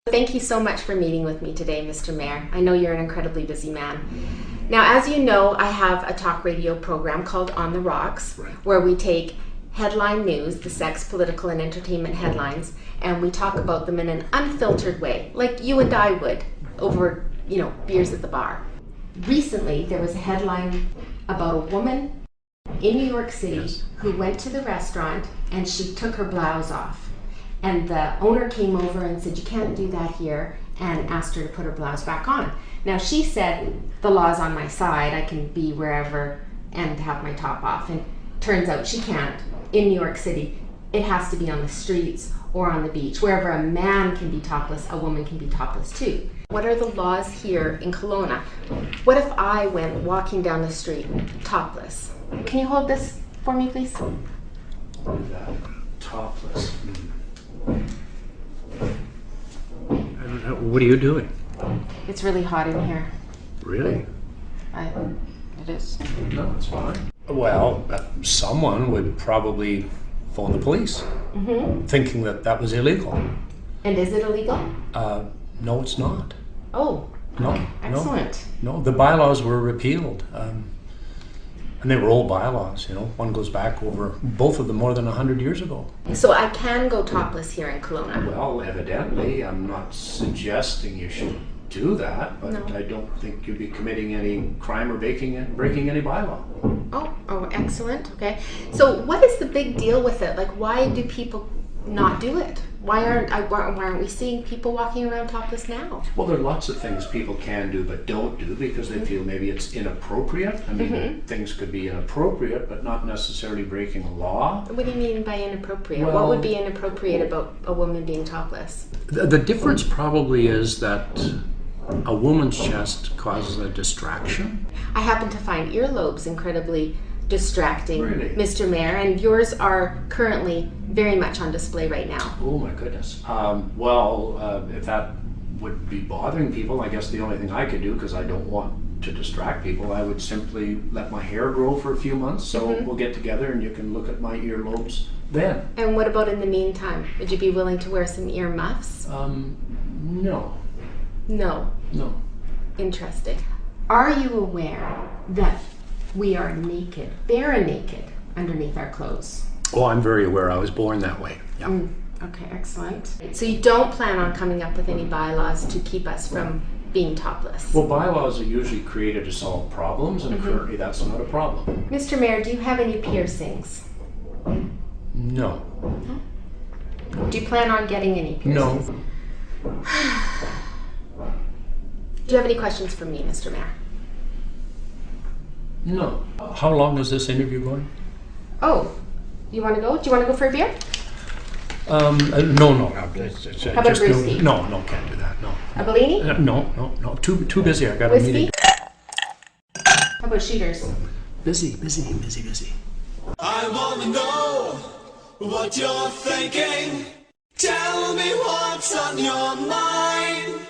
Thank you so much for meeting with me today, Mr. Mayor. I know you're an incredibly busy man. Now, as you know, I have a talk radio program called On the Rocks, where we take headline news, the sex, political, and entertainment headlines, and we talk about them in an unfiltered way, like you and I would over, beers at the bar. Recently, there was a headline about a woman in New York City who went to the restaurant and she took her blouse off. And the owner came over and said, "You can't do that here," and asked her to put her blouse back on. Now she said, "The law's on my side, I can be wherever and have my top off." And turns out she can't. In New York City, it has to be on the streets or on the beach. Wherever a man can be topless, a woman can be topless too. What are the laws here in Kelowna? What if I went walking down the street topless? Can you hold this for me, please? Topless. What are you doing? It's really hot in here. Really? It is. No, it's fine. Well, someone would probably phone the police, thinking that that was illegal. And is it illegal? No, it's not. Oh, No, okay. Excellent. No, the bylaws were repealed. And they were old bylaws, One goes back over, both of them, more than 100 years ago. So I can go topless here in Kelowna? Well, evidently. I'm not suggesting you should do that, but No. I don't think you'd be committing any crime or breaking any bylaw. Oh, excellent. Okay. So what is the big deal with it? Like, why do people not do it? Why aren't we seeing people walking around topless now? Well, there are lots of things people can do but don't do because they feel maybe it's inappropriate. I mean, things could be inappropriate, but not necessarily breaking a law. What do you mean by inappropriate? Well, what would be inappropriate about a woman being topless? The difference probably is that a woman's chest causes a distraction. I happen to find earlobes incredibly distracting, Really? Mr. Mayor, and yours are currently very much on display right now. Oh my goodness. If that would be bothering people, I guess the only thing I could do, because I don't want to distract people, I would simply let my hair grow for a few months. So we'll get together and you can look at my earlobes then. And what about in the meantime? Would you be willing to wear some ear muffs? No. No. No. Interesting. Are you aware that we are naked, bare naked, underneath our clothes? Oh, I'm very aware. I was born that way. Yeah. Okay, excellent. So you don't plan on coming up with any bylaws to keep us from being topless? Well, bylaws are usually created to solve problems, and currently that's not a problem. Mr. Mayor, do you have any piercings? No. Do you plan on getting any piercings? No. Do you have any questions for me, Mr. Mayor? No. How long is this interview going? Oh, you want to go? Do you want to go for a beer? No. How about a brewski? No, can't do that. No. A Bellini? No. Too busy. I got a Whiskey? meeting. How about shooters? Busy. I wanna know what you're thinking. Tell me what's on your mind.